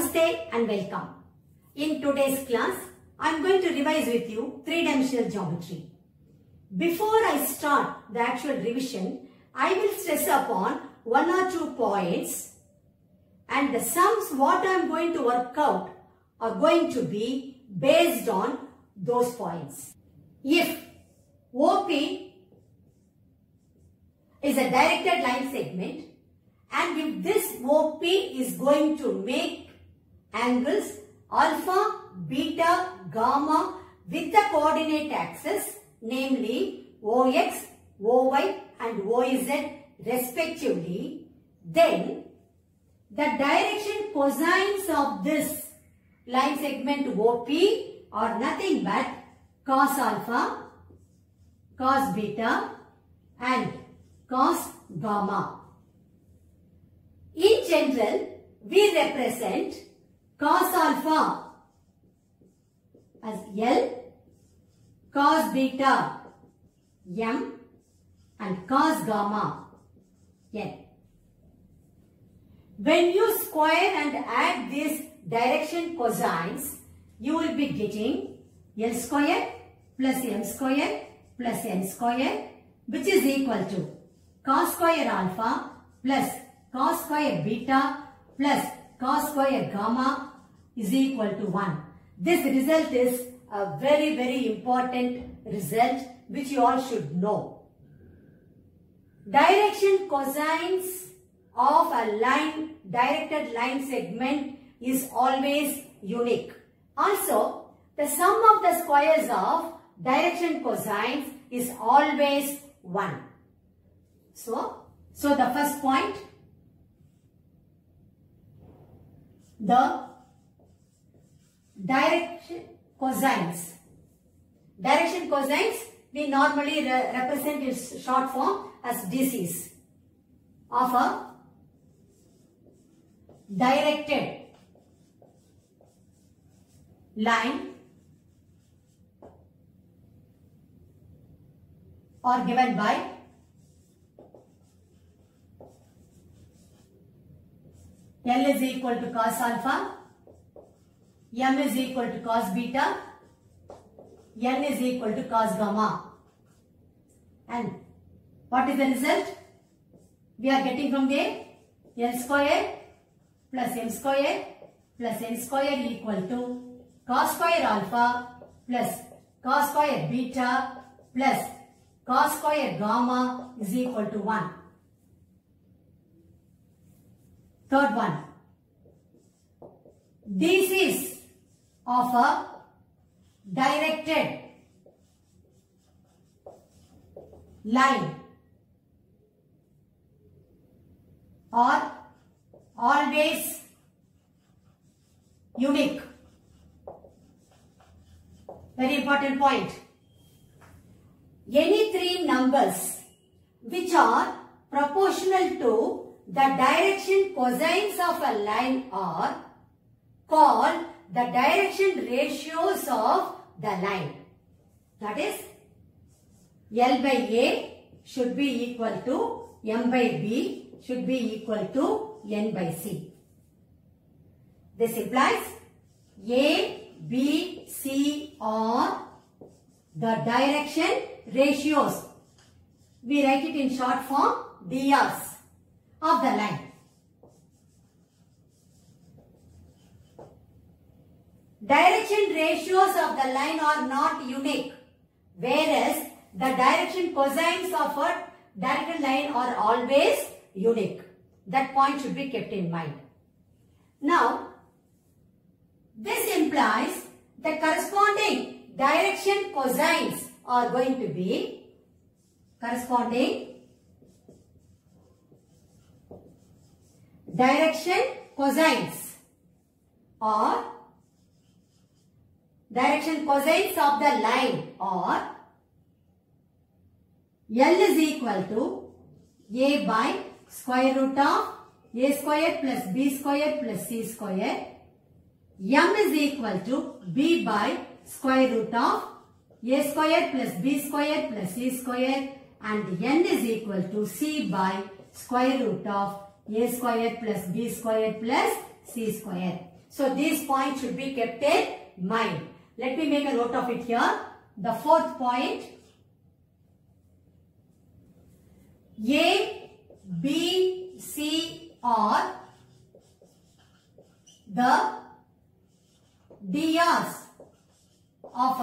Namaste and welcome. In today's class, I am going to revise with you three-dimensional geometry. Before I start the actual revision, I will stress upon one or two points, and the sums what I am going to work out are going to be based on those points. If OP is a directed line segment, and if this OP is going to make angles alpha, beta, gamma with the coordinate axis, namely OX, OY and OZ respectively, then the direction cosines of this line segment OP are nothing but cos alpha, cos beta and cos gamma. In general, we represent cos alpha as L, cos beta M and cos gamma N. When you square and add these direction cosines, you will be getting L square plus M square plus N square, which is equal to cos square alpha plus cos square beta plus cos square gamma is equal to 1. This result is a very important result which you all should know. Direction cosines of a directed line segment is always unique. Also, the sum of the squares of direction cosines is always 1. So the first point, the direction cosines. Direction cosines we normally represent its short form as DCs of a directed line are given by L is equal to cos alpha, M is equal to cos beta, N is equal to cos gamma. And what is the result? We are getting from there L square plus M square plus N square equal to cos square alpha plus cos square beta plus cos square gamma is equal to 1. Third one, this is of a directed line are always unique. Very important point. Any three numbers which are proportional to the direction cosines of a line are called the direction ratios of the line. That is, L by A should be equal to M by B should be equal to N by C. This implies A, B, C are the direction ratios. We write it in short form DRs of the line. Direction ratios of the line are not unique, whereas the direction cosines of a directed line are always unique. That point should be kept in mind. Now, this implies the corresponding direction cosines are going to be corresponding direction cosines or direction cosines of the line are L is equal to A by square root of A square plus B square plus C square. M is equal to B by square root of A square plus B square plus C square, and N is equal to C by square root of A square plus B square plus C square. So these points should be kept in mind. Let me make a note of it here. The fourth point, A, B, C are the DRs of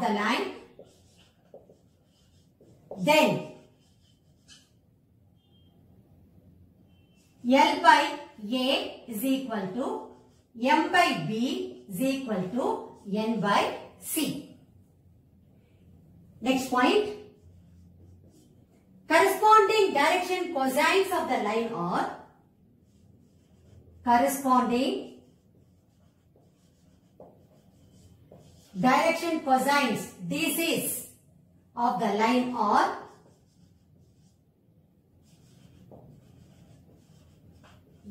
the line. Then L by A is equal to M by B is equal to N by C. Next point. Corresponding direction cosines of the line are corresponding direction cosines DCs of the line are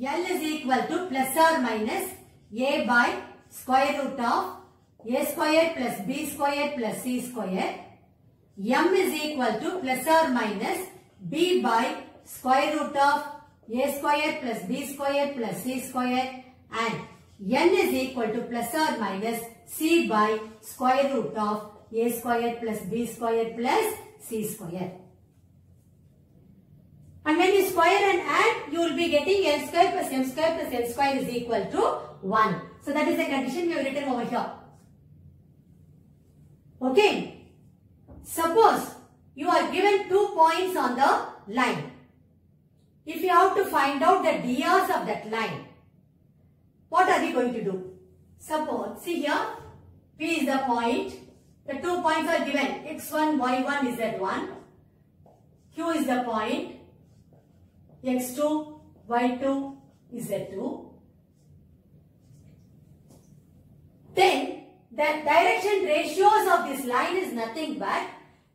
L is equal to plus or minus A by square root of A square plus B square plus C square. M is equal to plus or minus B by square root of A square plus B square plus C square, and N is equal to plus or minus C by square root of A square plus B square plus C square. And when you square and add, you will be getting L square plus M square plus N square is equal to 1. So that is the condition we have written over here. Okay. Suppose you are given 2 points on the line. If you have to find out the DRs of that line, what are we going to do? Suppose, see here, P is the point. The 2 points are given, x1, y1, z1. Q is the point, x2, y2, z2. Then, the direction ratios of this line is nothing but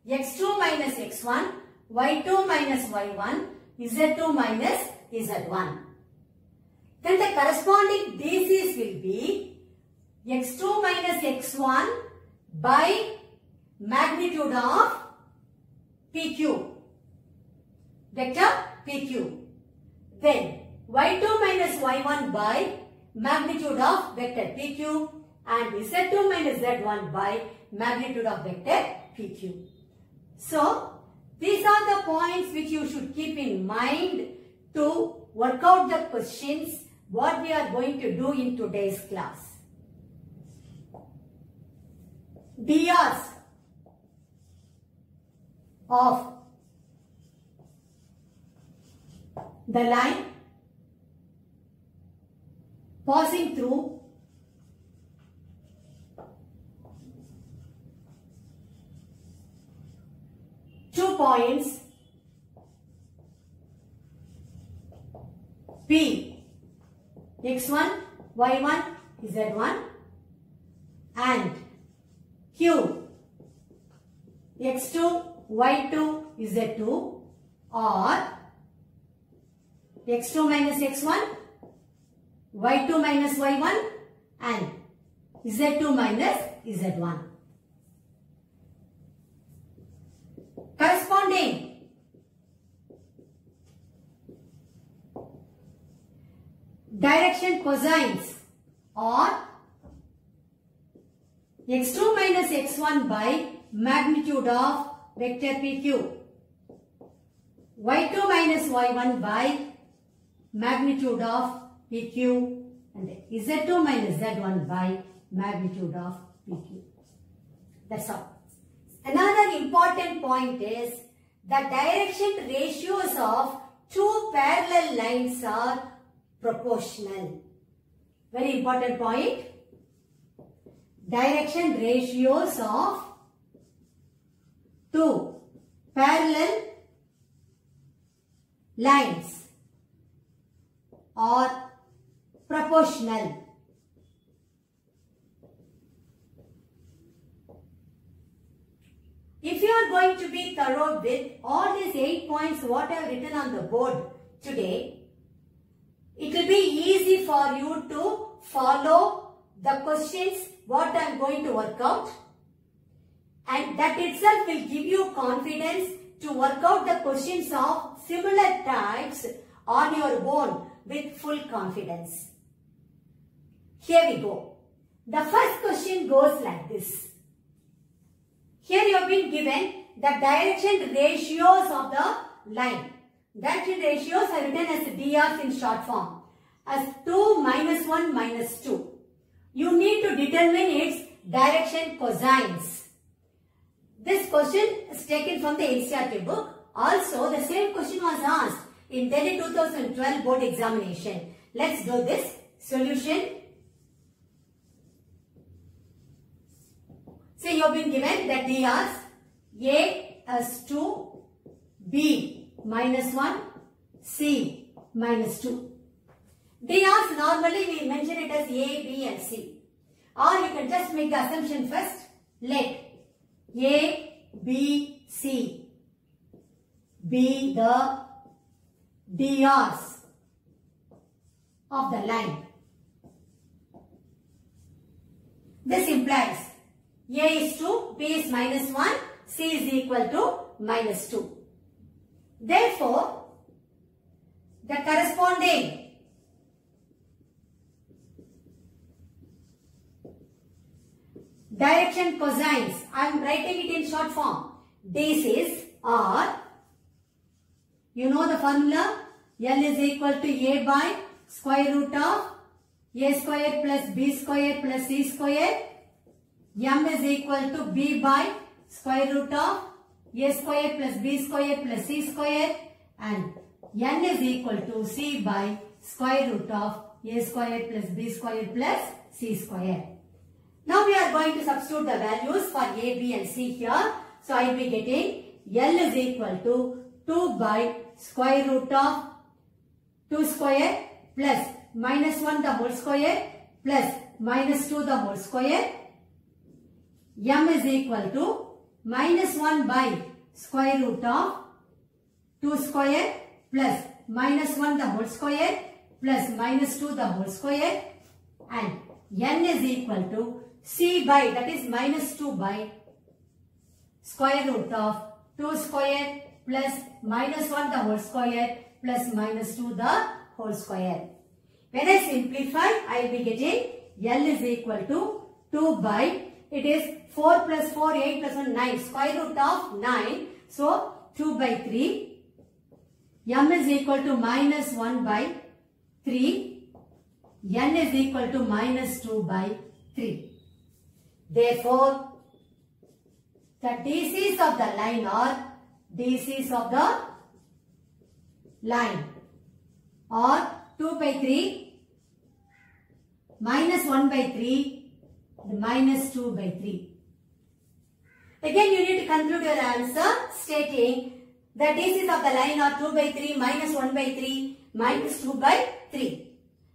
x2 minus x1, y2 minus y1, z2 minus z1. Then the corresponding DCs will be x2 minus x1 by magnitude of PQ, vector PQ. Then y2 minus y1 by magnitude of vector PQ, and z2 minus z1 by magnitude of vector PQ. So, these are the points which you should keep in mind to work out the questions what we are going to do in today's class. DRs of the line passing through two points P, x1, y1, z1, and Q, x2, y2, z2, or x2 minus x1, y2 minus y1, and z2 minus z1. Corresponding direction cosines are x2 minus x1 by magnitude of vector PQ, y2 minus y1 by magnitude of PQ, and z2 minus z1 by magnitude of PQ. That's all. Another important point is the direction ratios of two parallel lines are proportional. Very important point. Direction ratios of two parallel lines are proportional. If you are going to be thorough with all these 8 points what I have written on the board today, it will be easy for you to follow the questions what I am going to work out, and that itself will give you confidence to work out the questions of similar types on your own with full confidence. Here we go. The first question goes like this. Here you have been given the direction ratios of the line. Direction ratios are written as DRs in short form as 2, -1, -2. You need to determine its direction cosines. This question is taken from the NCERT book. Also, the same question was asked in Delhi 2012 board examination. Let's do this. Solution. So, you have been given the DRs A as 2, B -1, C -2. DRs normally we mention it as A, B and C. Or you can just make the assumption first. Let A, B, C be the DRs of the line. This implies A is 2, B is -1, C is equal to -2. Therefore, the corresponding direction cosines, I am writing it in short form. DCs are, you know the formula, L is equal to A by square root of A square plus B square plus C square. M is equal to B by square root of A square plus B square plus C square. And N is equal to C by square root of A square plus B square plus C square. Now we are going to substitute the values for A, B and C here. So I will be getting L is equal to 2 by square root of 2 square plus -1 the whole square plus -2 the whole square. M is equal to -1 by square root of 2 square plus -1 the whole square plus -2 the whole square. And N is equal to C by, that is -2 by square root of 2 square plus -1 the whole square plus -2 the whole square. When I simplify, I will be getting L is equal to 2 by, it is 4 plus 4, 8 plus 1, 9, square root of 9. So, 2 by 3. M is equal to -1 by 3. N is equal to -2 by 3. Therefore, the DCs of the line are DCs of the line or 2 by 3 -1 by 3 -2 by 3. Again, you need to conclude your answer stating the DCs of the line are 2 by 3 -1 by 3 -2 by 3.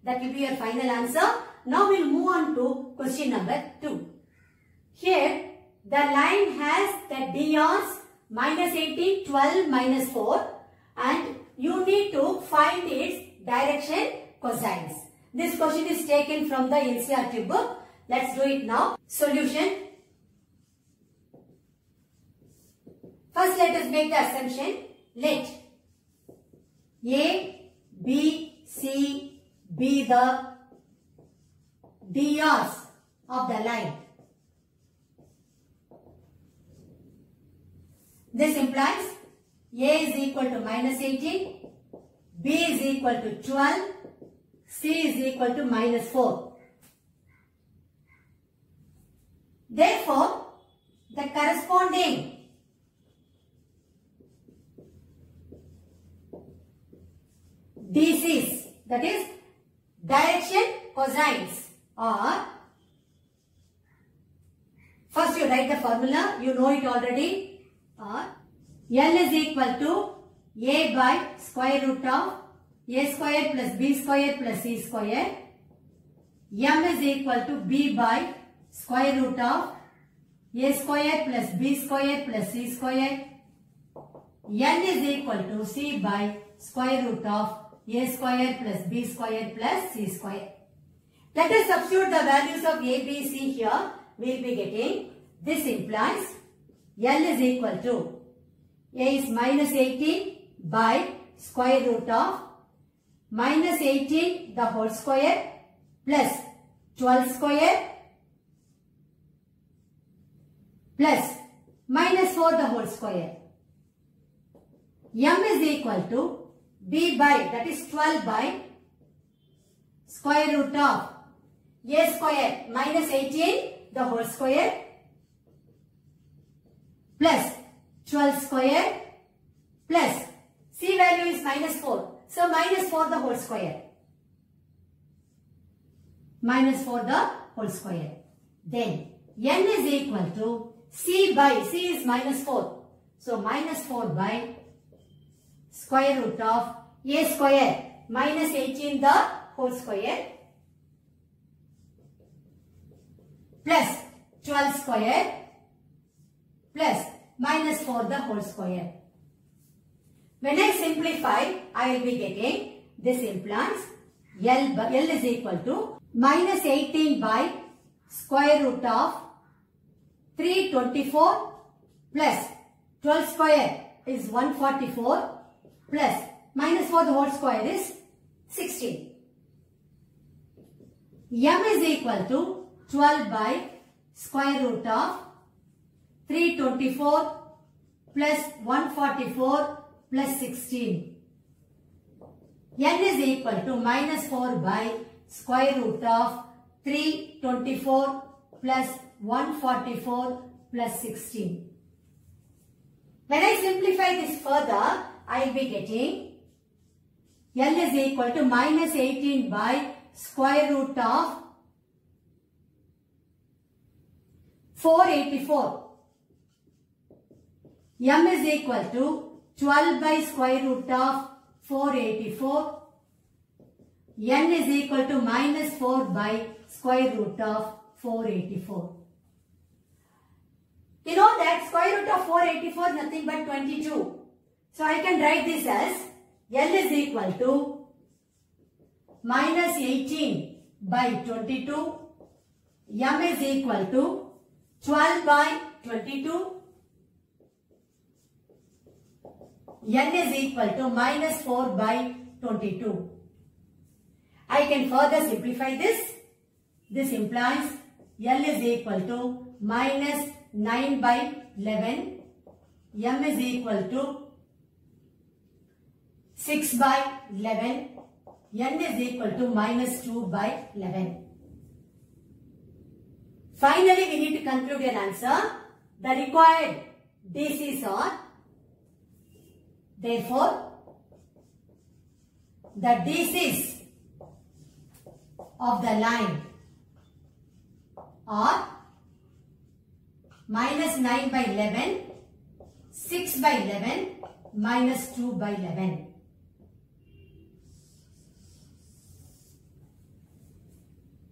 That will be your final answer. Now we will move on to question number 2. Here, the line has the DRs -18, 12, -4 and you need to find its direction cosines. This question is taken from the NCERT book. Let's do it now. Solution. First, let us make the assumption. Let A, B, C be the DRs of the line. This implies A is equal to -18, B is equal to 12, C is equal to -4. Therefore, the corresponding DCs, that is direction cosines, are, first you write the formula, you know it already. L is equal to A by square root of A square plus B square plus C square. M is equal to B by square root of A square plus B square plus C square. N is equal to C by square root of A square plus B square plus C square. Let us substitute the values of A, B, C here. We will be getting, this implies L is equal to A is -18 by square root of -18 the whole square plus 12 square plus minus 4 the whole square. M is equal to B by, that is 12 by square root of A square minus 18 the whole square plus 12 square plus C value is minus 4. So minus 4 the whole square. Minus 4 the whole square. Then N is equal to C by, C is minus 4. So minus 4 by square root of A square minus 18 the whole square plus 12 square plus minus 4 the whole square. When I simplify, I will be getting this implies L is equal to minus 18 by square root of 324 plus 12 square is 144 plus minus 4 the whole square is 16. M is equal to 12 by square root of 324 plus 144 plus 16. N is equal to minus 4 by square root of 324 plus 144 plus 16. When I simplify this further, I will be getting L is equal to minus 18 by square root of 484. M is equal to 12 by square root of 484. N is equal to minus 4 by square root of 484. You know that square root of 484 is nothing but 22. So I can write this as L is equal to minus 18 by 22. M is equal to 12 by 22. N is equal to minus 4 by 22. I can further simplify this. This implies L is equal to minus 9 by 11. M is equal to 6 by 11. N is equal to minus 2 by 11. Finally, we need to conclude an answer. The required DCs are, therefore, the DCs of the line are minus 9 by 11, 6 by 11, minus 2 by 11.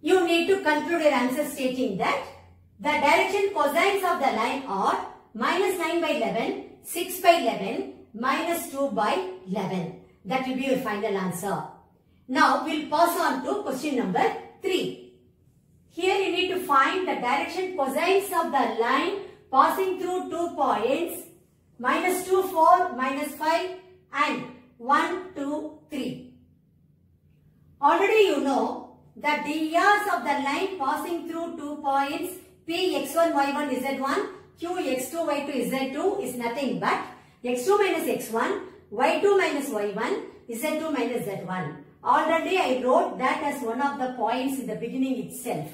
You need to conclude your answer stating that the direction cosines of the line are minus 9 by 11, 6 by 11, minus 2 by 11. That will be your final answer. Now we'll pass on to question number 3. Here you need to find the direction cosines of the line passing through 2 points minus 2, 4, minus 5 and 1, 2, 3. Already you know that the drs of the line passing through 2 points P x1, y1, z1, Q x2, y2, z2 is nothing but x2 minus x1, y2 minus y1, z2 minus z1. Already I wrote that as one of the points in the beginning itself.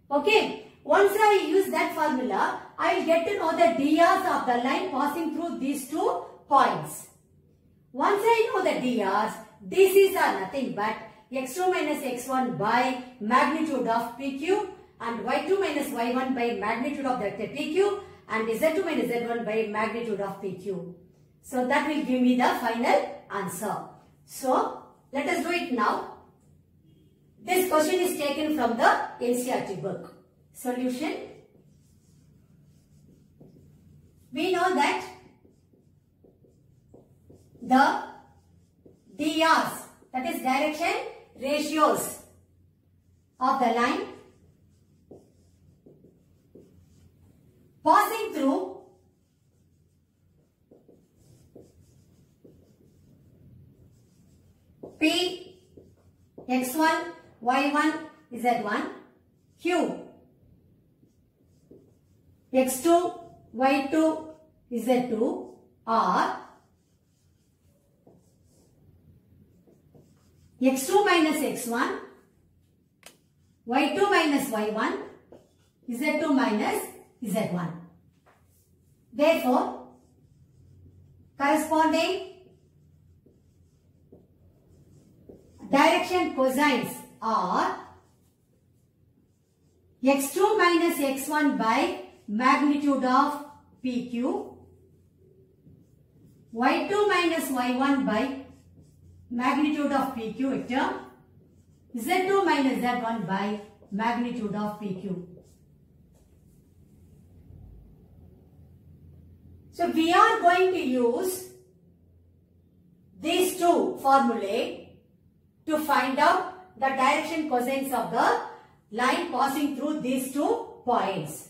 Okay. Once I use that formula, I will get to know the drs of the line passing through these 2 points. Once I know the drs, DCs are nothing but x2 minus x1 by magnitude of PQ and y2 minus y1 by magnitude of the PQ and z2 minus z1 by magnitude of PQ. So that will give me the final answer. So let us do it now. This question is taken from the NCERT book. Solution. We know that the DRs, that is direction ratios of the line passing through P x1, y1, z1 Q, X2, Y2, Z2 are X2 minus X1, Y2 minus Y1, Z2 minus Z1. Therefore, corresponding direction cosines are X2 minus X1 by magnitude of PQ, Y2 minus Y1 by magnitude of PQ vector, Z2 minus Z1 by magnitude of PQ. So we are going to use these two formulae to find out the direction cosines of the line passing through these 2 points.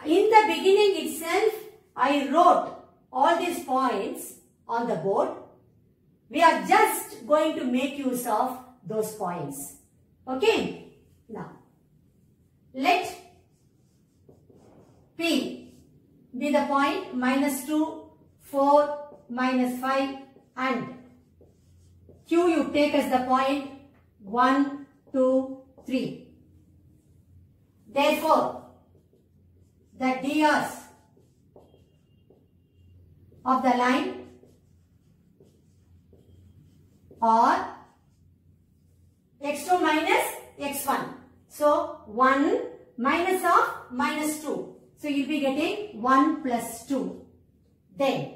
In the beginning itself, I wrote all these points on the board. We are just going to make use of those points. Okay? Now, let P be the point -2, 4, -5 and Q you take as the point 1, 2, 3. Therefore, the DRs of the line are X2 minus X1. So, 1 minus of -2. So, you will be getting 1 plus 2. Then,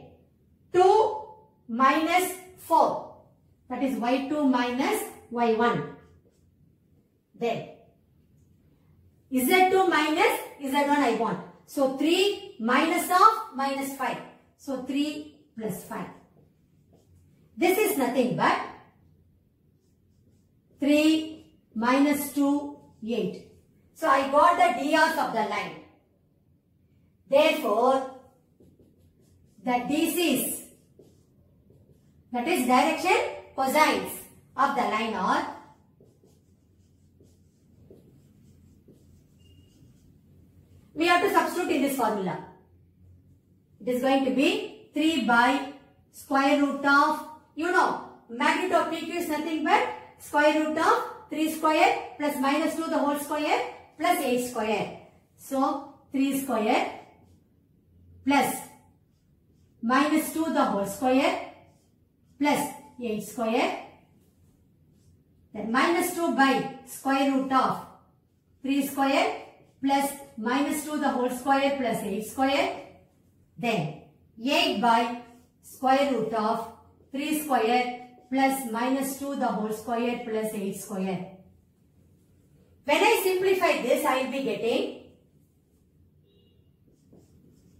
2 minus 4. That is Y2 minus Y1. Then, Z2 minus Z1 I want. So, 3 minus of -5. So, 3 plus 5. This is nothing but 3 minus 2, 8. So, I got the DRs of the line. Therefore, the DCs, that is direction cosines of the line are we have to substitute in this formula. It is going to be 3 by square root of, magnitude of PQ is nothing but square root of 3 square plus -2 the whole square plus 8 square. So, 3 square plus -2 the whole square plus 8 square. Then -2 by square root of 3 square plus -2 the whole square plus 8 square. Then 8 by square root of 3 square plus -2 the whole square plus 8 square. When I simplify this, I will be getting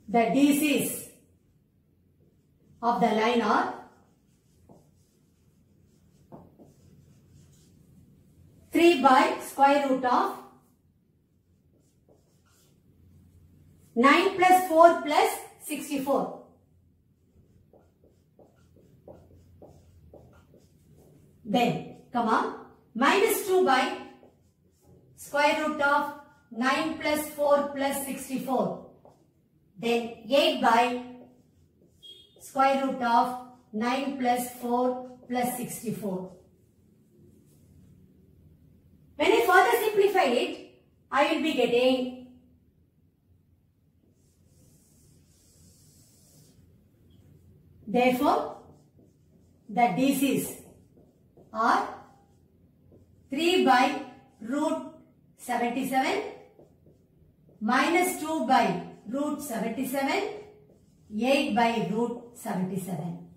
the DCs of the line are 3 by square root of 9 plus 4 plus 64. Then, -2 by square root of 9 plus 4 plus 64. Then 8 by square root of 9 plus 4 plus 64. When I further simplify it, I will be getting therefore, the DCs are 3 by root 77 minus 2 by root 77, 8 by root 77.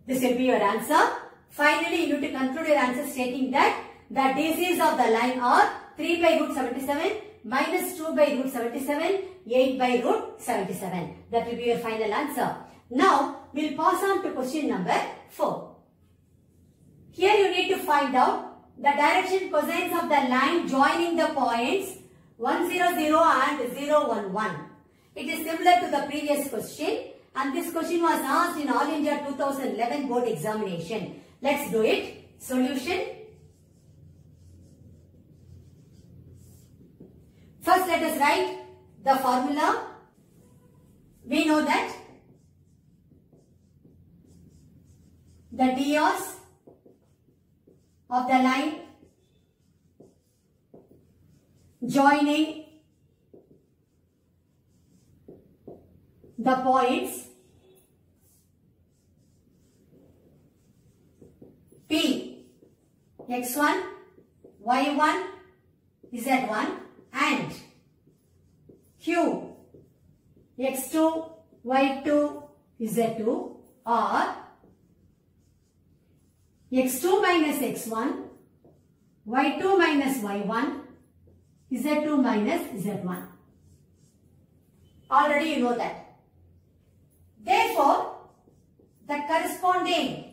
This will be your answer. Finally, you need to conclude your answer stating that the DCs of the line are 3 by root 77 minus 2 by root 77, 8 by root 77. That will be your final answer. Now, we will pass on to question number 4. Here you need to find out the direction cosines of the line joining the points 1, 0, 0 and 0, 1, 1. It is similar to the previous question, and this question was asked in All India 2011 board examination. Let's do it. Solution. First let us write the formula. We know that the DRs of the line joining the points P, x1, y1, z1 and Q, x2, y2, z2 are x2 minus x1, y2 minus y1, z2 minus z1. Already you know that. Therefore, the corresponding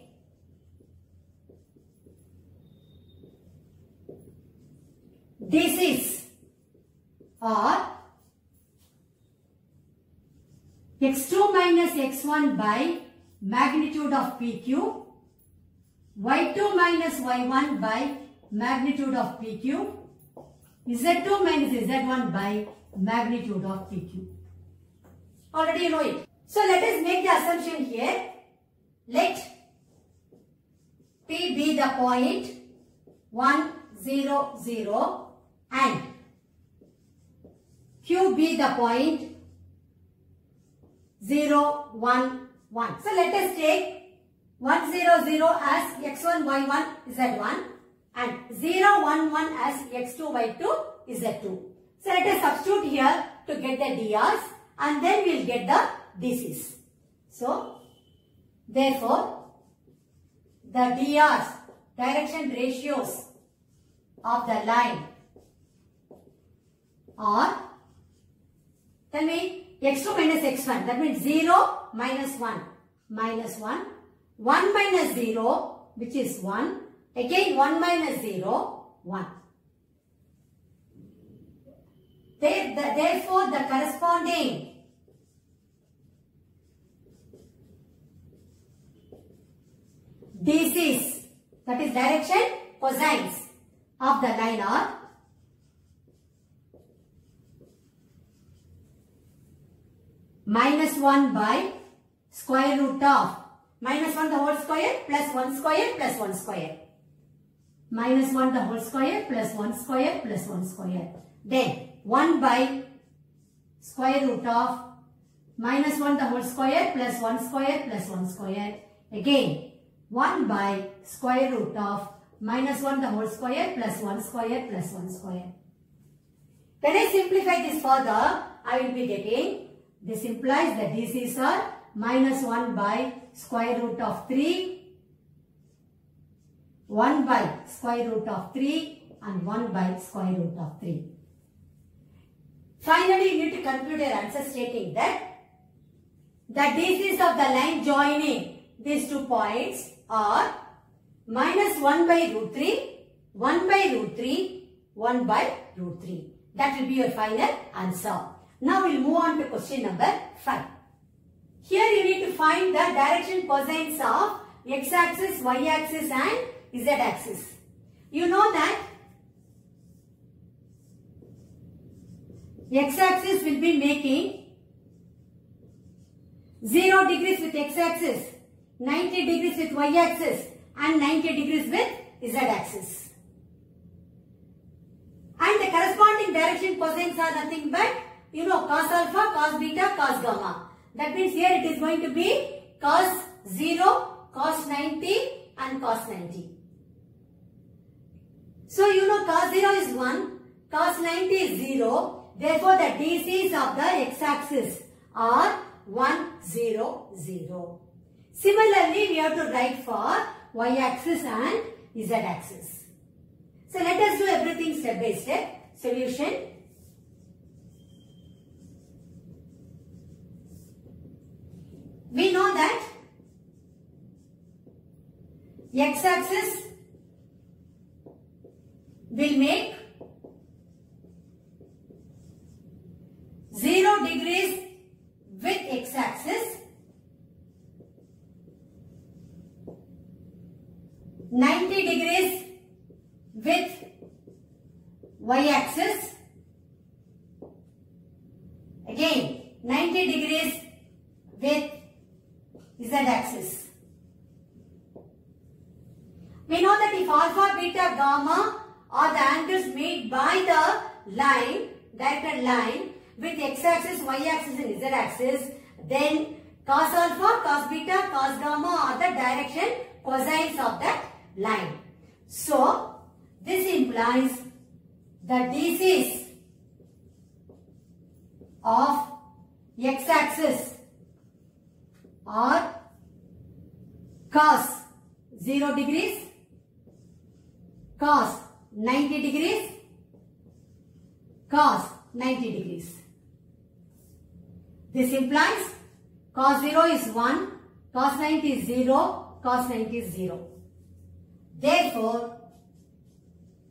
DCs are x2 minus x1 by magnitude of PQ, y2 minus y1 by magnitude of PQ, z2 minus z1 by magnitude of PQ. Already you know it. So let us make the assumption here. Let P be the point 1, 0, 0 and Q be the point 0, 1, 1. So let us take 1, 0, 0 as x1, y1, z1 and 0, 1, 1 as x2, y2, z2. So let us substitute here to get the DRs and then we will get the DCs. So therefore the DRs, direction ratios of the line are, tell me, x2 minus x1, that means 0 minus 1, minus 1, 1 minus 0 which is 1, again 1 minus 0, 1. Therefore the corresponding DCs, that is direction cosines of the line are minus 1 by square root of minus 1 the whole square plus 1 square plus 1 square. Minus 1 the whole square plus 1 square plus 1 square. Then 1 by square root of minus 1 the whole square plus 1 square plus 1 square. Again 1 by square root of minus 1 the whole square plus 1 square plus 1 square. When I simplify this further, I will be getting, this implies the DCs are minus 1 by square root of 3, 1 by square root of 3 and 1 by square root of 3. Finally, you need to conclude your answer stating that the DCs of the line joining these 2 points are minus 1 by root 3, 1 by root 3, 1 by root 3. That will be your final answer. Now we will move on to question number 5. Here you need to find the direction cosines of x-axis, y-axis and z-axis. You know that x-axis will be making 0 degrees with x-axis, 90 degrees with y-axis and 90 degrees with z-axis. And the corresponding direction cosines are nothing but, you know, cos alpha, cos beta, cos gamma. That means here it is going to be cos 0, cos 90 and cos 90. So you know cos 0 is 1, cos 90 is 0. Therefore the DCs of the x-axis are 1, 0, 0. Similarly, we have to write for y-axis and z-axis. So let us do everything step by step. Solution. We know that x-axis will make 0 degrees with x-axis, 90 degrees with y-axis degrees with z-axis. We know that if alpha, beta, gamma are the angles made by the line, directed line with x-axis, y-axis and z-axis, then cos alpha, cos beta, cos gamma are the direction cosines of that line. So, this implies the DCs of x-axis are cos 0 degrees, cos 90 degrees, cos 90 degrees. This implies cos 0 is 1, cos 90 is 0, cos 90 is 0. Therefore,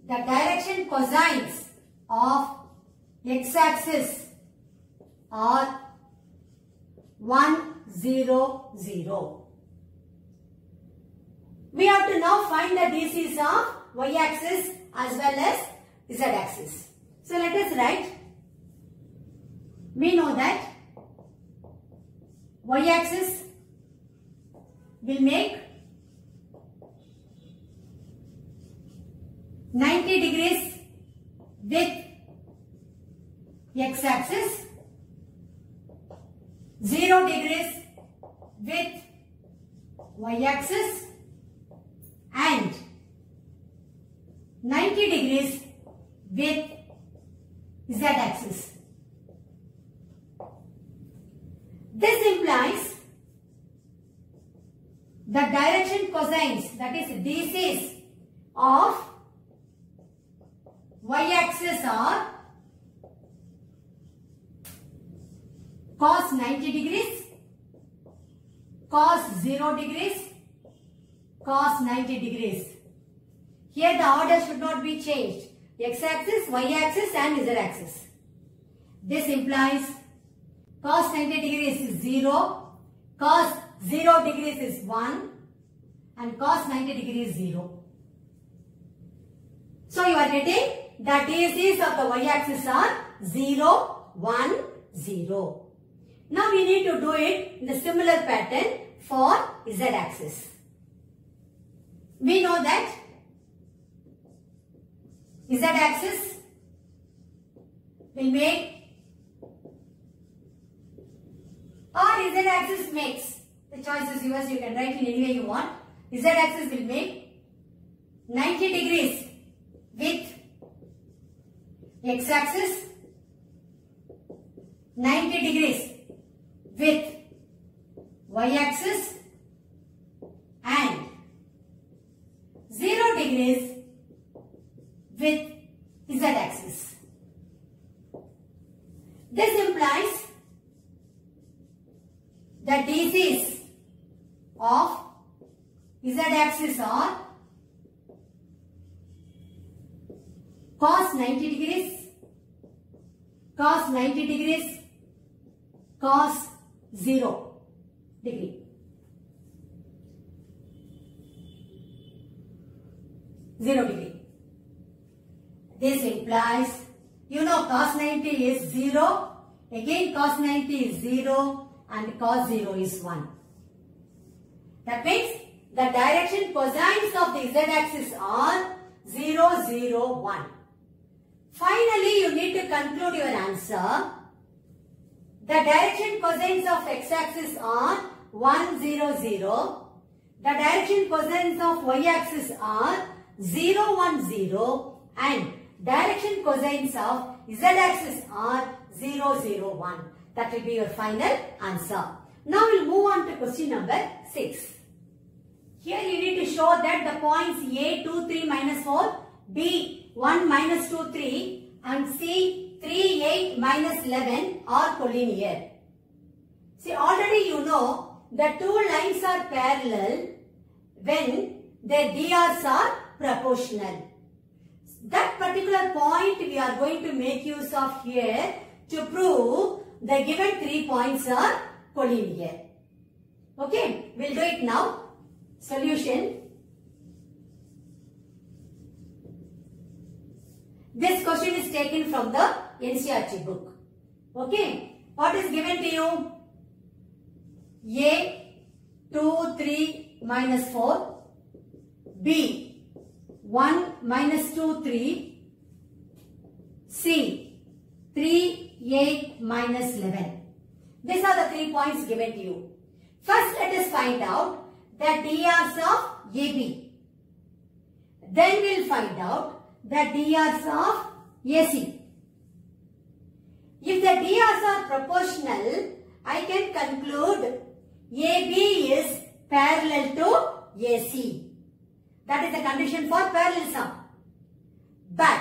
the direction cosines of x-axis are 1, 0, 0. We have to now find the DCs of y-axis as well as z-axis. So let us write. We know that y-axis will make 90 degrees with x-axis, 0 degrees with y-axis and 90 degrees with z-axis. This implies the direction cosines, that is DCs of y-axis are cos 90 degrees, cos 0 degrees, cos 90 degrees. Here the order should not be changed. X-axis, y-axis and z-axis. This implies cos 90 degrees is 0, cos 0 degrees is 1 and cos 90 degrees 0. So you are getting the DCs of the y-axis are 0, 1, 0. Now we need to do it in the similar pattern for z-axis. We know that z-axis will make, or z-axis makes, the choice is yours, you can write in any way you want. Z-axis will make 90 degrees with x-axis, 90 degrees with y-axis and 0 degrees with z-axis. This implies the DCs of z-axis are cos 90 degrees, cos 90 degrees, cos 0 degree. This implies, you know, cos 90 is 0, again cos 90 is 0 and cos 0 is 1. That means the direction cosines of the z-axis are 0, 0, 1. Finally, you need to conclude your answer. The direction cosines of x-axis are 1, 0, 0. The direction cosines of y-axis are 0, 1, 0. And direction cosines of z-axis are 0, 0, 1. That will be your final answer. Now we'll move on to question number 6. Here you need to show that the points A, 2, 3, minus 4, B, 1, minus 2, 3 and C, 3, 8, minus 11 are collinear. See, already you know the two lines are parallel when their DRs are proportional. That particular point we are going to make use of here to prove the given 3 points are collinear. Okay, we'll do it now. Solution. This question is taken from the NCERT book. Okay, what is given to you? A 2, 3, minus 4. B 1, minus 2, 3. C 3, 8, minus 11. These are the 3 points given to you. First, let us find out the DRs of AB. Then we will find out the DRs of AC. If the DRs are proportional, I can conclude AB is parallel to AC. That is the condition for parallelism. But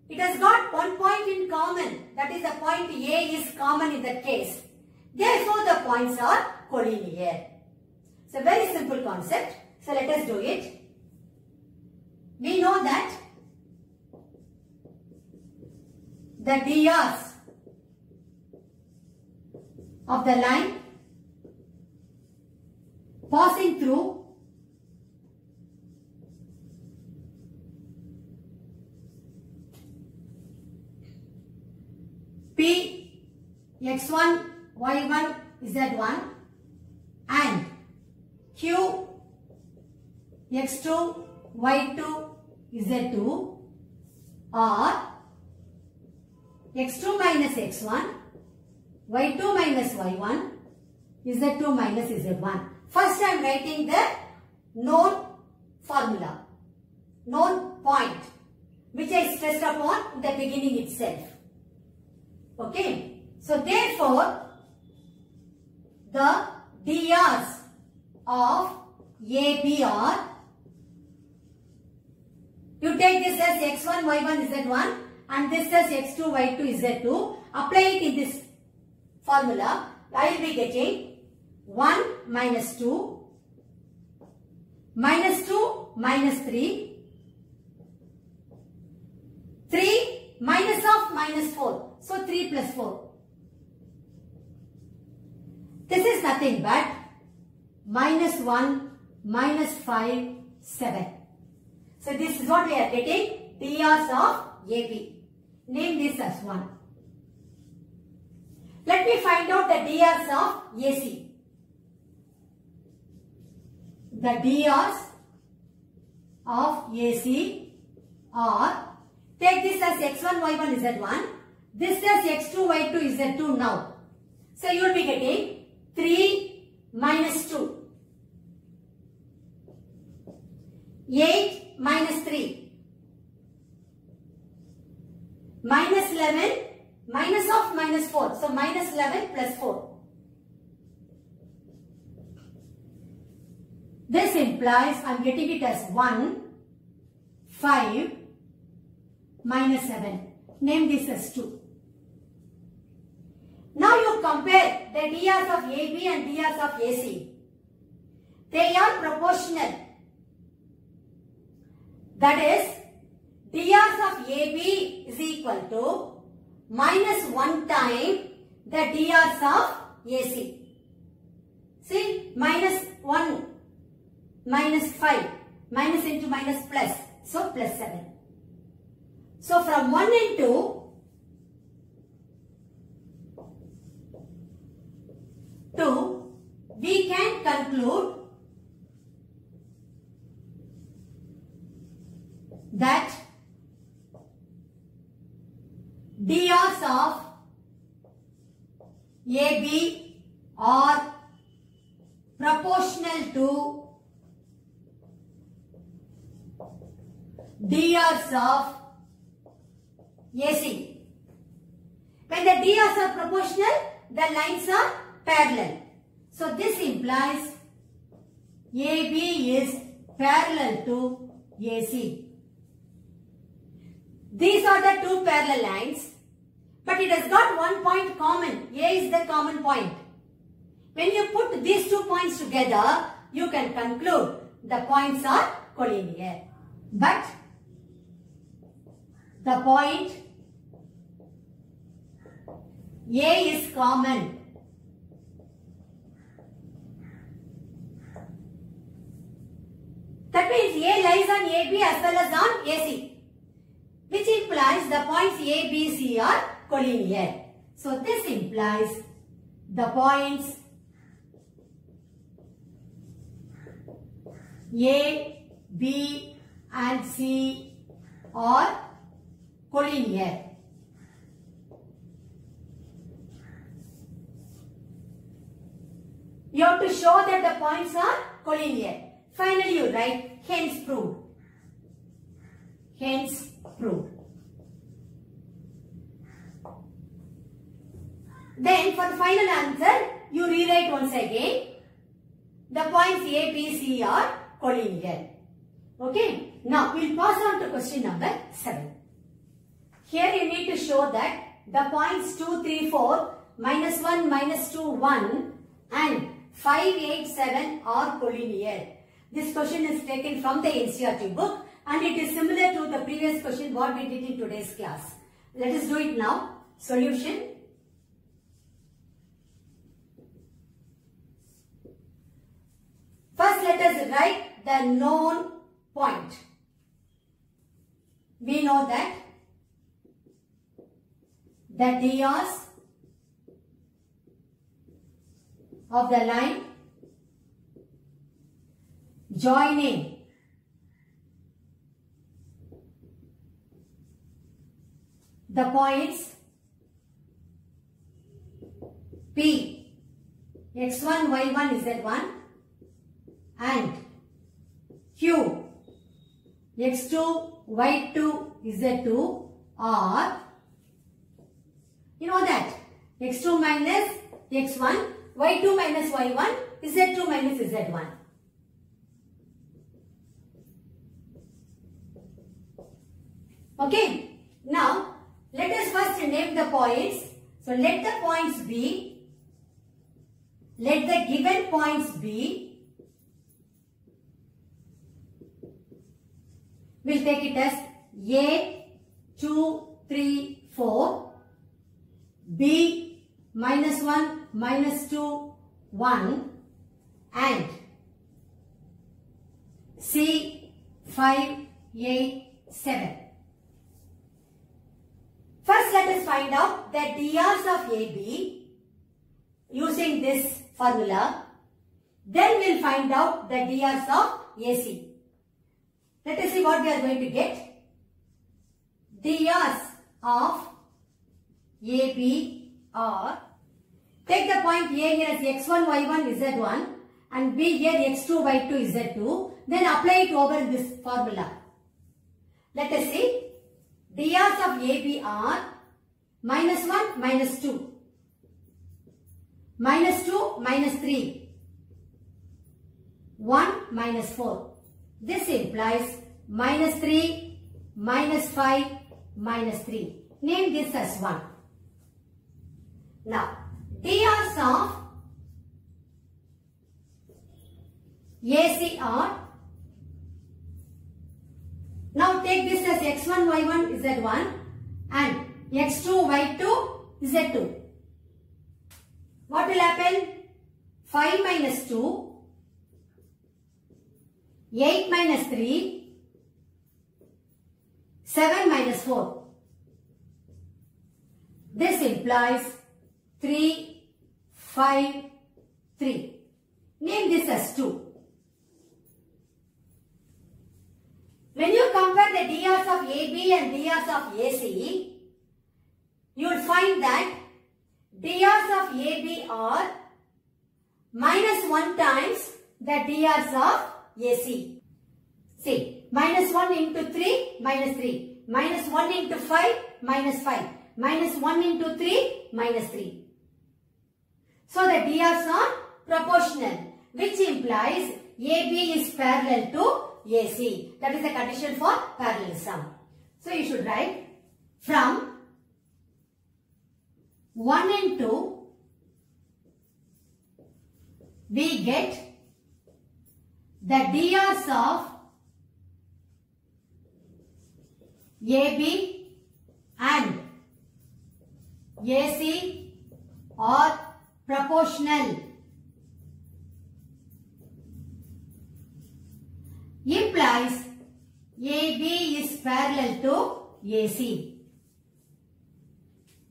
it has got one point in common. That is the point A is common in that case. Therefore, the points are collinear. It's a very simple concept. So, let us do it. We know that the DRs of the line passing through P x1 y1 z1 and Q x2 y2 z2 are x2 minus x1 y2 minus y1 z2 minus z1. First I am writing the known formula, known point, which I stressed upon in the beginning itself. Okay. So therefore, the DRs of AB are, you take this as x1, y1, z1 and this as x2, y2, z2. Apply it in this formula. I will be getting 1 minus 2, minus 2 minus 3, 3 minus of minus 4. So 3 plus 4. This is nothing but minus 1, minus 5, 7. So this is what we are getting, DRs of AB. Name this as 1. Let me find out the DRs of AC. The DRs of AC are, take this as x1, y1, z1. This as x2, y2, z2 now. So you will be getting 3 minus 2. 8 minus 3. Minus 11, minus of minus 4. So minus 11 plus 4. This implies I am getting it as 1, 5, minus 7. Name this as 2. Now you compare the DRs of AB and DRs of AC. They are proportional. That is, DRs of AB is equal to minus 1 time the DRs of AC. See, minus 1, minus 5, minus into minus plus. So, plus 7. So, from 1 into 2, we can conclude that DRs of AB are proportional to DRs of AC. When the DRs are proportional, the lines are parallel. So this implies AB is parallel to AC. These are the two parallel lines, but it has got one point common. A is the common point. When you put these 2 points together, you can conclude the points are collinear. But the point A is common. That means A lies on AB as well as on AC, which implies the points A, B, C are collinear. So this implies the points A, B and C are collinear. You have to show that the points are collinear. Finally, you write hence proved. Hence proved. Then for the final answer, you rewrite once again. The points A, B, C are collinear. Okay. Now, we will pass on to question number 7. Here you need to show that the points 2, 3, 4, -1, -2, 1 and 5, 8, 7 are collinear. This question is taken from the NCERT book and it is similar to the previous question what we did in today's class. Let us do it now. Solution. First, let us write the known point. We know that the DRs of the line joining the points P, x1, y1, z1 and Q, x2, y2, z2 are, you know that, x2 minus x1, y2 minus y1, z2 minus z1. Okay. Now, let us first name the points. So, let the points be, let the given points be, we'll take it as A, 2, 3, 4, B, -1, -2, 1 and C, 5, 8, 7. First, let us find out the DRs of AB using this formula. Then we will find out the DRs of AC. Let us see what we are going to get. DRs of AB are, take the point A here as x1, y1, z1 and B here x2, y2, z2. Then apply it over this formula. Let us see. DRs of AB are -1, -2, -2, -3, 1, -4. This implies -3, -5, -3. Name this as 1. Now, DRs of AC are, now take this as x1, y1, z1 and x2, y2, z2. What will happen? 5 minus 2, 8 minus 3, 7 minus 4. This implies 3, 5, 3. Name this as 2. When you compare the DRs of AB and DRs of AC, you will find that DRs of AB are -1 times the DRs of AC. See, -1 into 3, -3. -1 into 5, -5. -1 into 3, -3. So, the DRs are proportional, which implies AB is parallel to AC. That is the condition for parallelism. So, you should write from 1 and 2, we get the DRs of AB and AC are proportional. Implies AB is parallel to AC.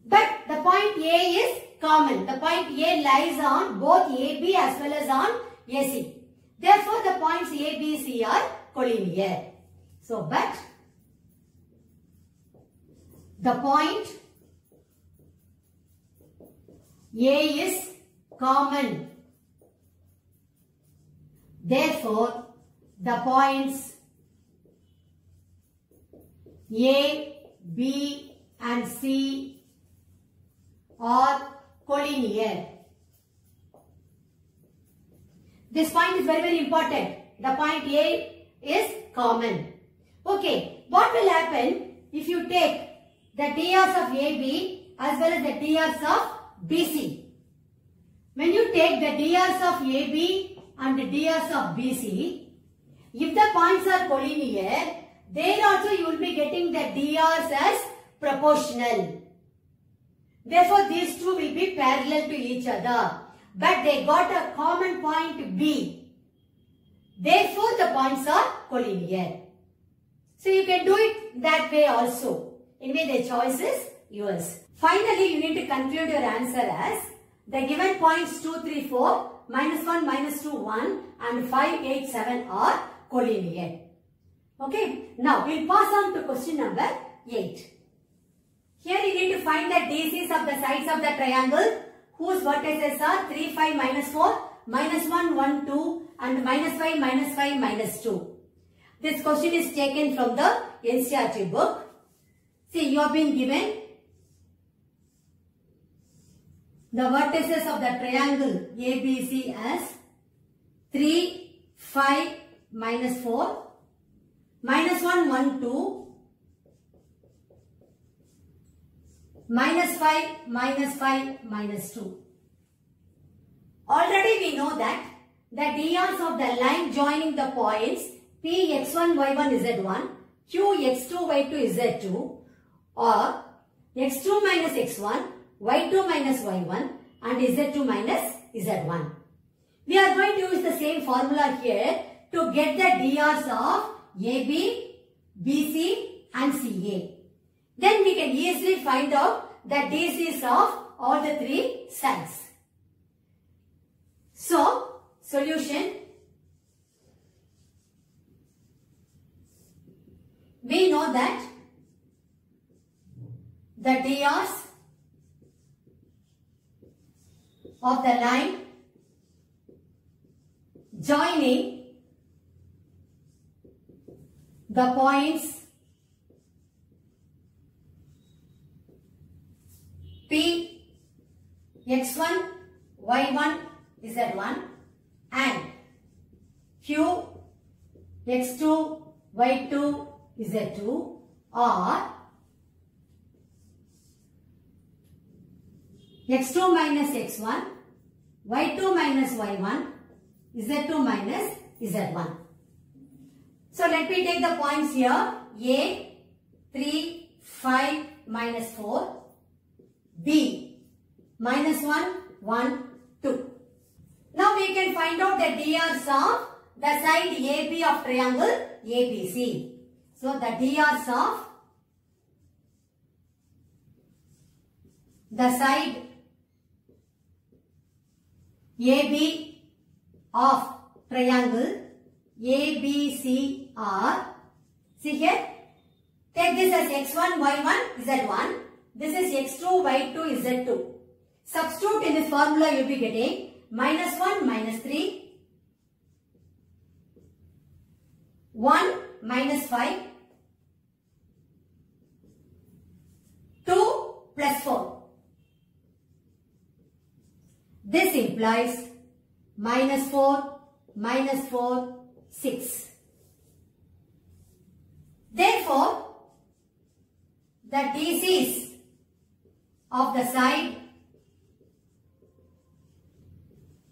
But the point A is common. The point A lies on both AB as well as on AC. Therefore, the points A, B, C are collinear. So, but the point A is common. Therefore, the points A, B and C are collinear. This point is very important. The point A is common. Okay, what will happen if you take the DRs of AB as well as the DRs of BC? When you take the DRs of AB and the DRs of BC, if the points are collinear, there also you will be getting the DRs as proportional. Therefore, these two will be parallel to each other. But they got a common point B. Therefore, the points are collinear. So, you can do it that way also. Anyway, the choice is yours. Finally, you need to conclude your answer as the given points 2, 3, 4, -1, -2, 1 and 5, 8, 7 are collinear. Okay. Now, we'll pass on to question number 8. Here you need to find the DCs of the sides of the triangle whose vertices are 3, 5, -4, -1, 1, 2 and -5, -5, -2. This question is taken from the NCERT book. See, you have been given the vertices of the triangle ABC as 3, 5, -4, -1, 1, 2, -5, -5, -2. Already we know that the DRs of the line joining the points P x1, y1, z1, Q x2, y2, z2 or x2 minus x1, y2 minus y1 and z2 minus z1. We are going to use the same formula here to get the DRs of AB, BC and CA. Then we can easily find out the DCs of all the three sides. So, solution. We know that the DRs of the line joining the points P x1, y1, z1 and Q x2, y2, z2 are x2 minus x1, y2 minus y1, z2 minus z1. So let me take the points here. A, 3, 5, minus 4. B, minus 1, 1, 2. Now we can find out the DRs of the side AB of triangle ABC. So the DRs of the side AB of triangle ABC are, see here, take this as x1, y1, z1. This is x2, y2, z2. Substitute in this formula you will be getting minus 1, minus 3, 1, minus 5, 2, plus 4. This implies minus 4, minus 4, 6. Therefore, the DCs of the side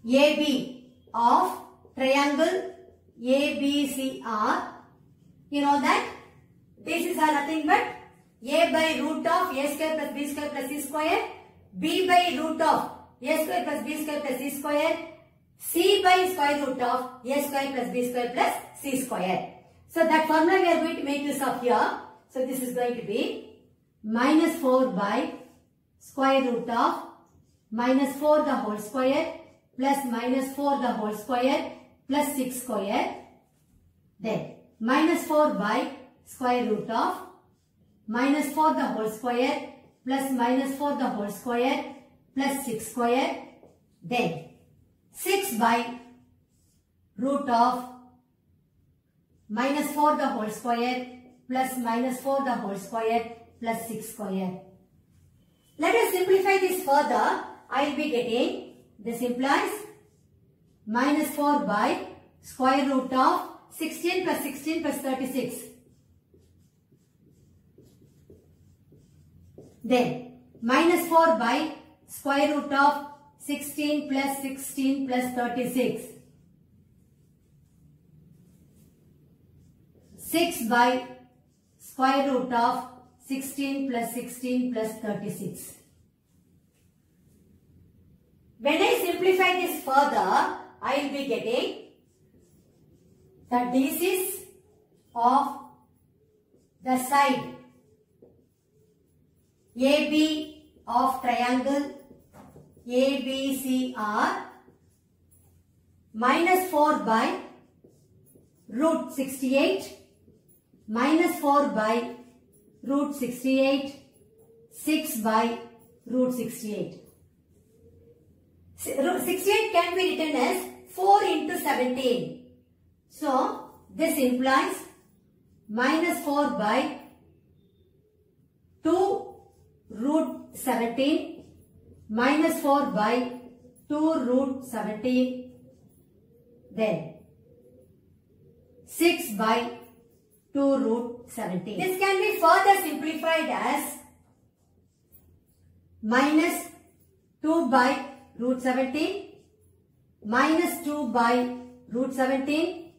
AB of triangle ABC are, you know that DCs are nothing but A by root of A square plus B square plus C square, B by root of A square plus B square plus C square, C by square root of A square plus B square plus C square. So that formula we are going to make use of here. So this is going to be minus 4 by square root of minus 4 the whole square plus minus 4 the whole square plus 6 square. Then minus 4 by square root of minus 4 the whole square plus minus 4 the whole square plus 6 square. Then 6 by root of minus 4 the whole square plus minus 4 the whole square plus 6 square. Let us simplify this further. I will be getting, this implies minus 4 by square root of 16 plus 16 plus 36. Then minus 4 by square root of 16 plus 16 plus 36. 6 by square root of 16 plus 16 plus 36. When I simplify this further, I will be getting the dices of the side AB of triangle ABC are minus 4 by root 68, minus 4 by root 68, 6 by root 68. Root 68 can be written as 4 into 17. So, this implies minus 4 by 2 root 17 minus 4 by 2 root 17. Then 6 by 2 root 17. This can be further simplified as minus 2 by root 17 minus 2 by root 17,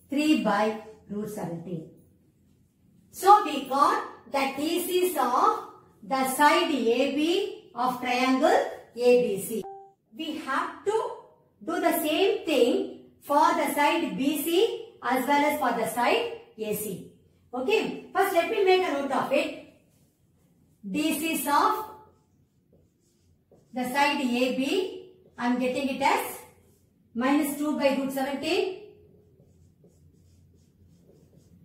3 by root 17. So we got the dices of the side AB of triangle ABC. We have to do the same thing for the side BC as well as for the side AC. Okay, first let me make a note of it. Dices of the side AB, I am getting it as minus 2 by root 17,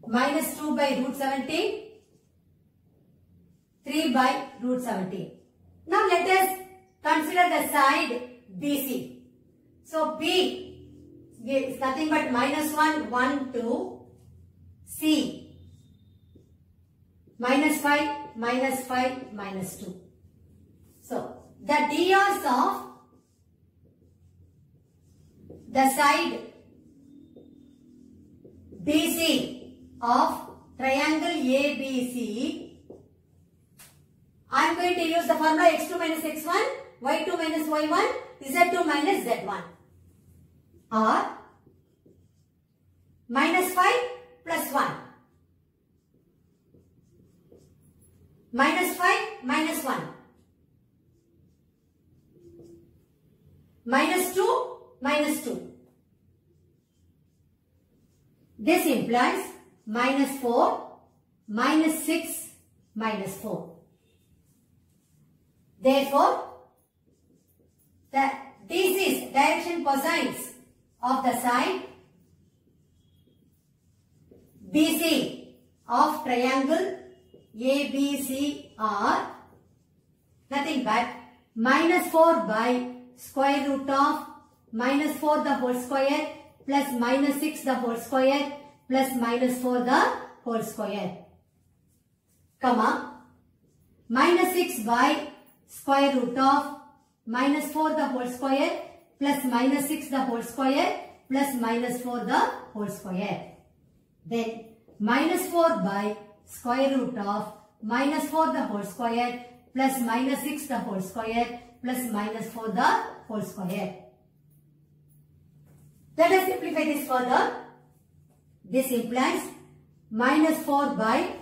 minus 2 by root 17, 3 by root 17. Now let us consider the side BC. So B is nothing but minus 1, 1, 2, C, minus 5, minus 5, minus 2. So the drs of the side BC of triangle ABC, I am going to use the formula x2 minus x1, y2 minus y1, z2 minus z1, or minus 5 plus 1, minus 5 minus 1, minus 2 minus 2. This implies minus 4, minus 6, minus 4. Therefore, this is direction cosines of the side BC of triangle ABC are nothing but minus 4 by square root of minus 4 the whole square plus minus 6 the whole square plus minus 4 the whole square, comma, minus 6 by square root of minus 4 the whole square plus minus 6 the whole square plus minus 4 the whole square. Then minus 4 by square root of minus 4 the whole square plus minus 6 the whole square plus minus 4 the whole square. Let us simplify this further. This implies minus 4 by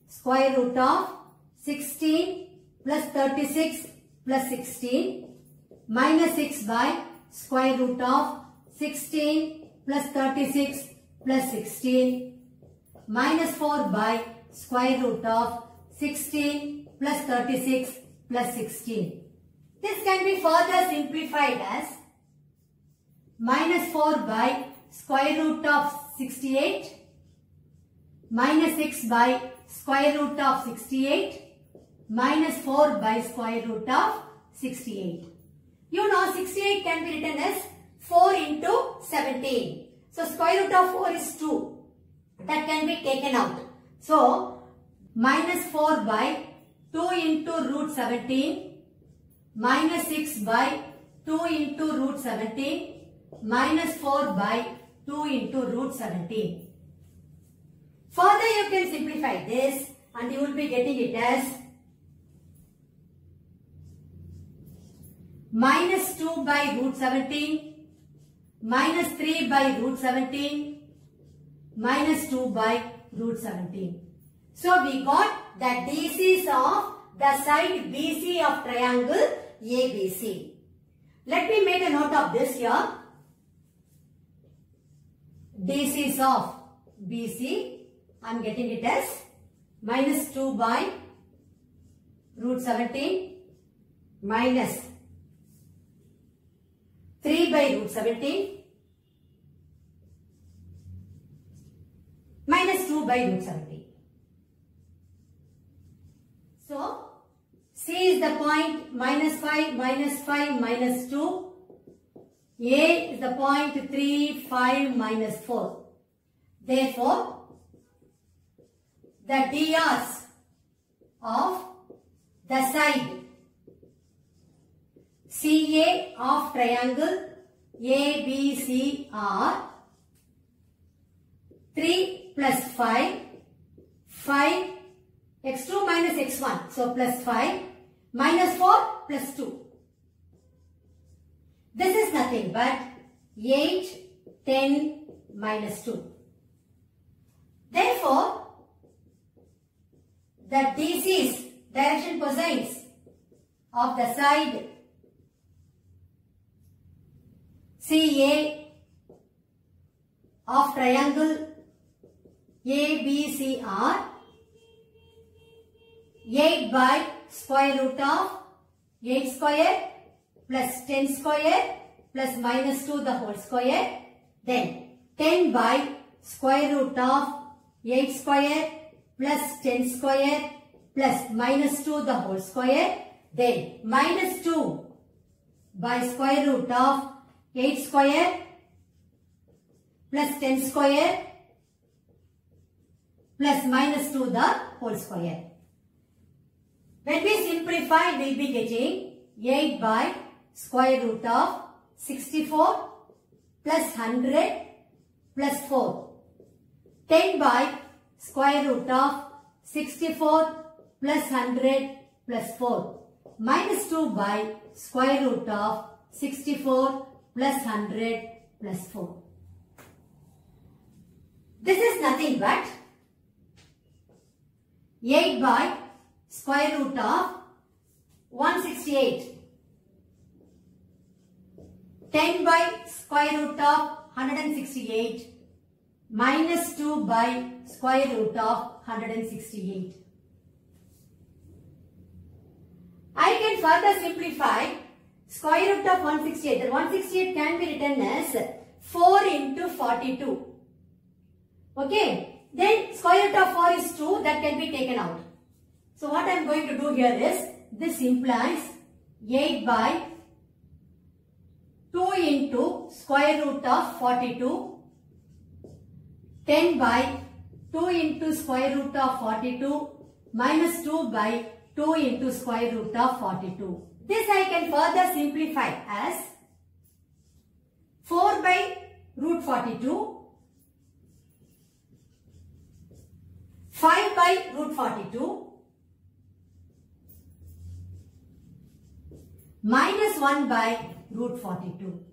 square root of 16 plus 36 plus 16 minus 6 by square root of 16 plus 36 plus 16 minus 4 by square root of 16 plus 36 plus 16. This can be further simplified as minus 4 by square root of 68 minus x by square root of 68 minus 4 by square root of 68. You know 68 can be written as 4 into 17. So square root of 4 is 2. That can be taken out. So minus 4 by 2 into root 17 minus 6 by 2 into root 17 minus 4 by 2 into root 17. Further you can simplify this and you will be getting it as minus 2 by root 17 minus 3 by root 17 minus 2 by root 17. So we got the DCs of the side BC of triangle ABC. Let me make a note of this here. DCs of BC, I am getting it as minus 2 by root 17 minus 3 by root 17 minus 2 by root 17. So, C is the point minus 5, minus 2. A is the point 3, 5, minus 4. Therefore, the DRs of the side CA of triangle ABC are 3 plus 5, 5, x2 minus x1, so plus 5, minus 4 plus 2. This is nothing but 8, 10, minus 2. Therefore, the DCs, direction cosines of the side CA of triangle ABC are 8 by square root of 8 square plus 10 square plus minus 2 the whole square. Then 10 by square root of 8 square plus 10 square plus minus 2 the whole square. Then minus 2 by square root of 8 square plus 10 square plus minus 2 the whole square. When we simplify, we will be getting 8 by square root of 64 plus 100 plus 4. 10 by square root of 64 plus 100 plus 4. Minus 2 by square root of 64 plus 100 plus 4. This is nothing but 8 by square root of 168. 10 by square root of 168 minus 2 by square root of 168. I can further simplify square root of 168. The 168 can be written as 4 into 42. Okay. Then square root of 4 is 2. That can be taken out. So what I am going to do here is, this implies 8 by 2 into square root of 42. 10 by 2 into square root of 42 minus 2 by 2 into square root of 42. This I can further simplify as 4 by root 42, 5 by root 42, minus 1 by root 42.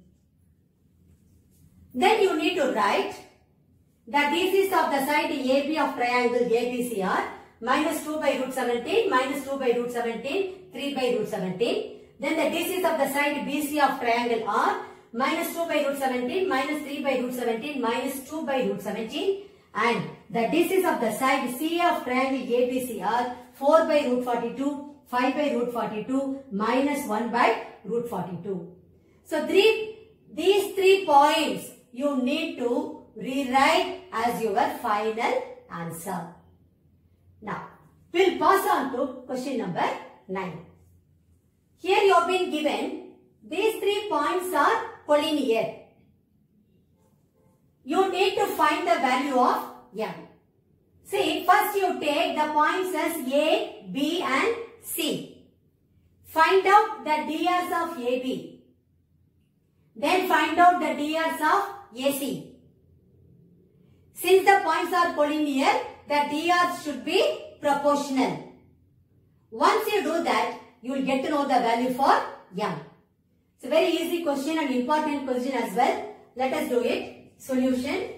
Then you need to write the DCs of the side AB of triangle ABC are minus 2 by root 17, minus 2 by root 17, 3 by root 17. Then the DCs of the side BC of triangle are minus 2 by root 17, minus 3 by root 17, minus 2 by root 17. And the DCs of the side CA of triangle ABC are 4 by root 42, 5 by root 42, minus 1 by root 42. So these three points you need to rewrite as your final answer. Now, we'll pass on to question number 9. Here you have been given these 3 points are collinear. You need to find the value of m. See, first you take the points as A, B and C. Find out the drs of AB. Then find out the drs of AC. Since the points are collinear, the drs should be proportional. Once you do that, you will get to know the value for m. It's a very easy question and important question as well. Let us do it. Solution.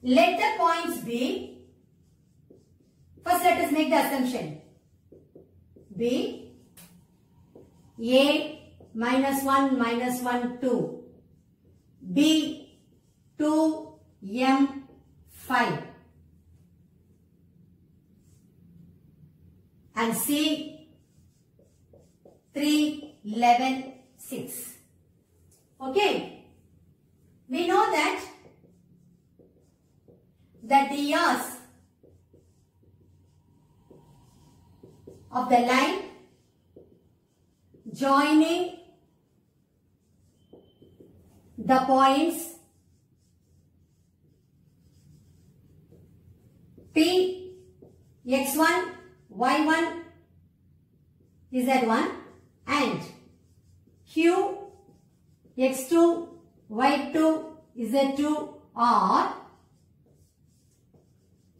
Let the points be, first let us make the assumption, B, A, -1, -1, 2, B, 2, M, 5, and C, 3, 11, 6. Okay, we know that the drs of the line joining the points P, x1, y1, z1 and Q, x2, y2, z2 are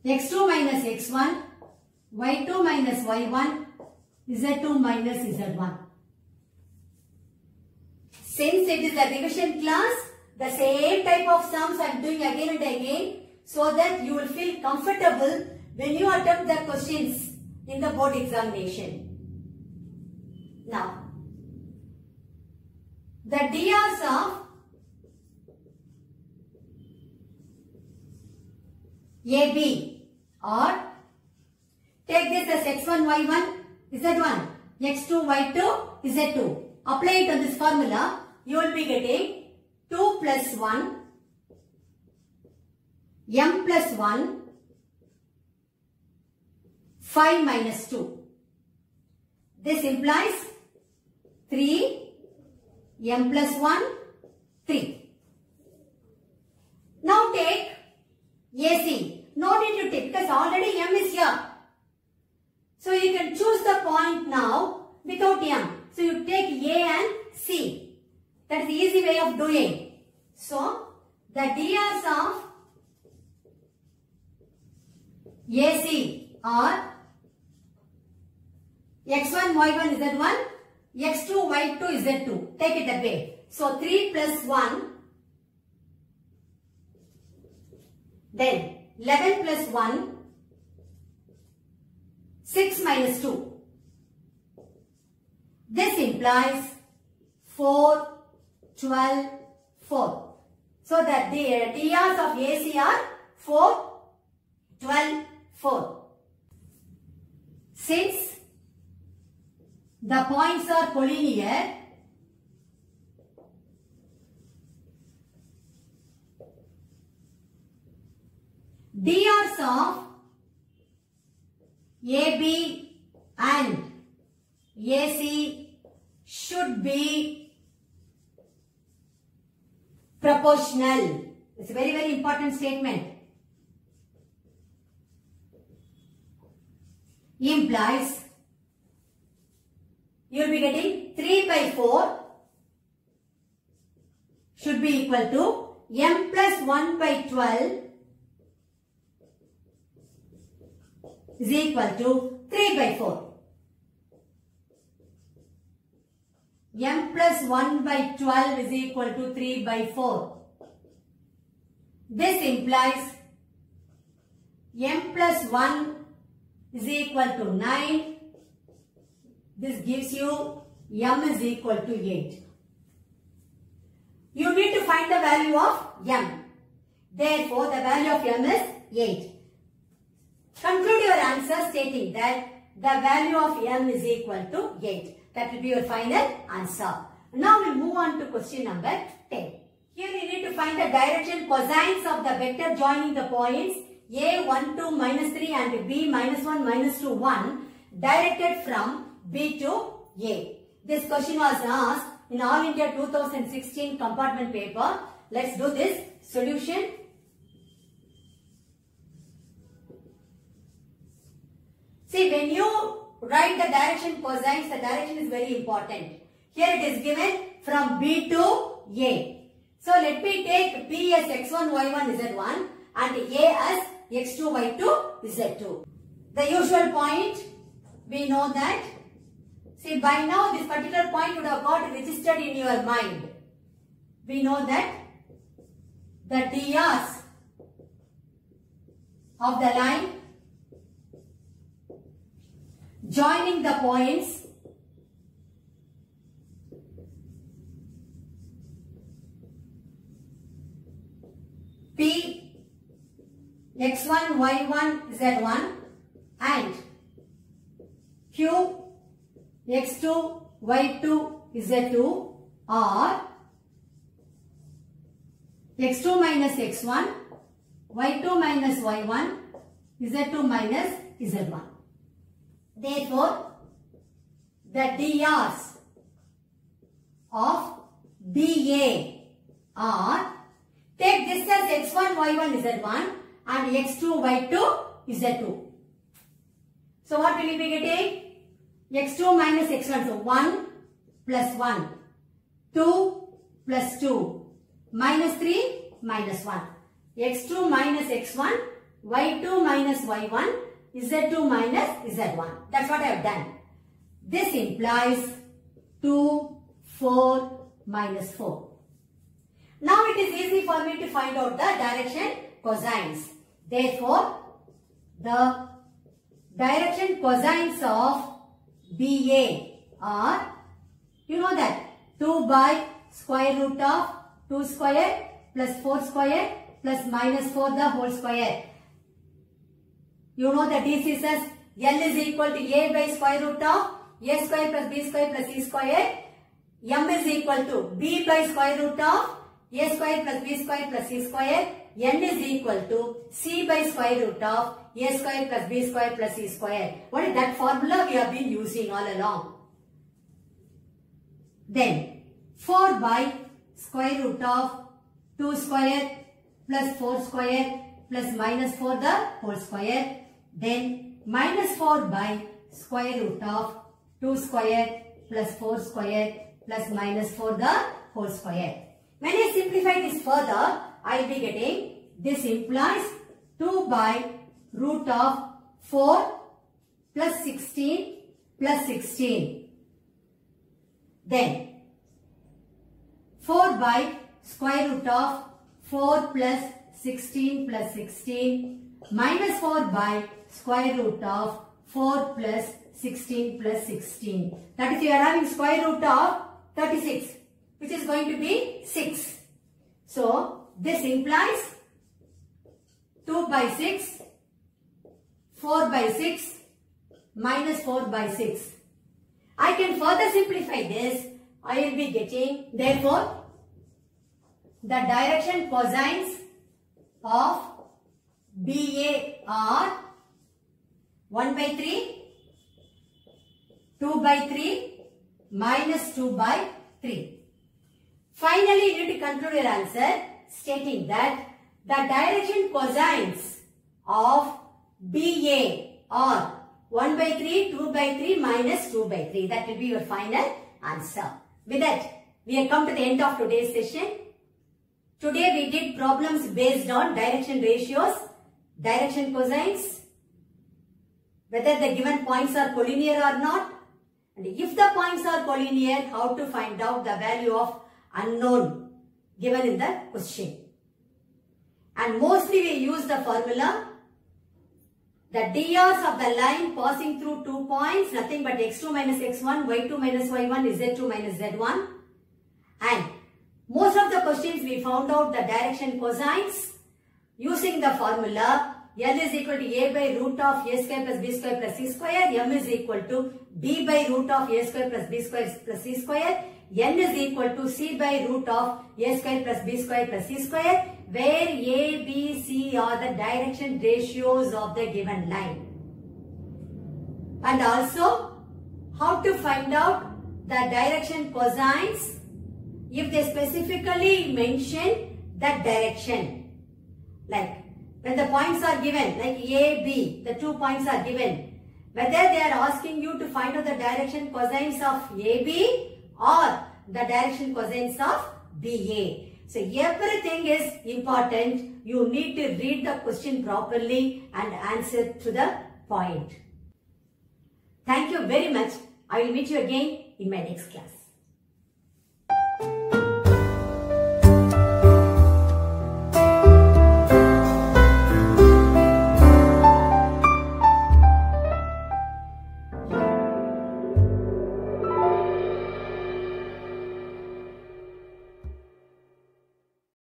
x2 minus x1, y2 minus y1, z2 minus z1. Since it is a revision class, the same type of sums I am doing again and again so that you will feel comfortable when you attempt the questions in the board examination. Now, the drs of AB are, take this as x1, y1, z1, x2, y2, z2. Apply it on this formula. You will be getting 2 plus 1, m plus 1, 5 minus 2. This implies 3, m plus 1, 3. Now take AC. No need to take because already m is here. So you can choose the point now without m. So you take A and C. That is the easy way of doing. So the drs of AC are x1, y1, z1, x2, y2, z2. Take it that way. So 3 plus 1, then 11 plus 1, 6 minus 2. This implies 4, 12, 4. So that the drs of AC are 4, 12, 4. Since the points are collinear, drs of AB and AC should be proportional. It's a very, very important statement. Implies you will be getting 3 by 4 should be equal to m plus 1 by 12 is equal to 3 by 4. M plus 1 by 12 is equal to 3 by 4. This implies m plus 1 is equal to 9. This gives you m is equal to 8. You need to find the value of m. Therefore, the value of m is 8. Conclude your answer stating that the value of m is equal to 8. That will be your final answer. Now we'll move on to question number 10. Here we need to find the direction cosines of the vector joining the points A 1 2 minus 3 and B minus 1 minus 2 1 directed from B to A. This question was asked in All India 2016 compartment paper. Let's do this solution. See, when you write the direction cosines, the direction is very important. Here it is given from B to A. So let me take P as x1, y1, z1 and A as x2, y2, z2. The usual point, we know that. See, by now this particular point would have got registered in your mind. We know that the DRs of the line joining the points P x1, y1, z1 and Q x2, y2, z2 are x2 minus x1, y2 minus y1, z2 minus z1. Therefore, the DRs of BA are, take this as x1, y1, z1 and x2, y2, z2. So what will you be getting? x2 minus x1, so 1 plus 1, 2 plus 2, minus 3 minus 1. x2 minus x1, y2 minus y1, z2 minus z1. That's what I have done. This implies 2, 4, minus 4. Now it is easy for me to find out the direction cosines. Therefore, the direction cosines of BA are, you know that, 2 by square root of 2 square plus 4 square plus minus 4 the whole square. You know that this is as L is equal to A by square root of A square plus B square plus C square. M is equal to B by square root of A square plus B square plus C square. N is equal to C by square root of A square plus B square plus C square. What is that formula we have been using all along? Then 4 by square root of 2 square plus 4 square plus minus 4 the whole square. Then minus 4 by square root of 2 square plus 4 square plus minus 4 the whole square. When I simplify this further, I will be getting, this implies 2 by root of 4 plus 16 plus 16. Then 4 by square root of 4 plus 16 plus 16 minus 4 by square root of 4 plus 16 plus 16. That is, you are having square root of 36, which is going to be 6. So, this implies 2 by 6, 4 by 6, minus 4 by 6. I can further simplify this. I will be getting, therefore, the direction cosines of BA are 1 by 3, 2 by 3, minus 2 by 3. Finally, you need to conclude your answer stating that the direction cosines of BA are 1 by 3, 2 by 3, minus 2 by 3. That will be your final answer. With that, we have come to the end of today's session. Today we did problems based on direction ratios, direction cosines, whether the given points are collinear or not, and if the points are collinear, how to find out the value of unknown given in the question. And mostly we use the formula, the DRs of the line passing through 2 points, nothing but x2 minus x1, y2 minus y1, z2 minus z1. And most of the questions we found out the direction cosines using the formula L is equal to A by root of A square plus B square plus C square. M is equal to B by root of A square plus B square plus C square. n is equal to c by root of a square plus b square plus c square, where a, b, c are the direction ratios of the given line. And also, how to find out the direction cosines if they specifically mention that direction. Like when the points are given, like A, B, the 2 points are given, whether they are asking you to find out the direction cosines of AB or the direction cosines of BA. So everything is important. You need to read the question properly and answer to the point. Thank you very much. I will meet you again in my next class.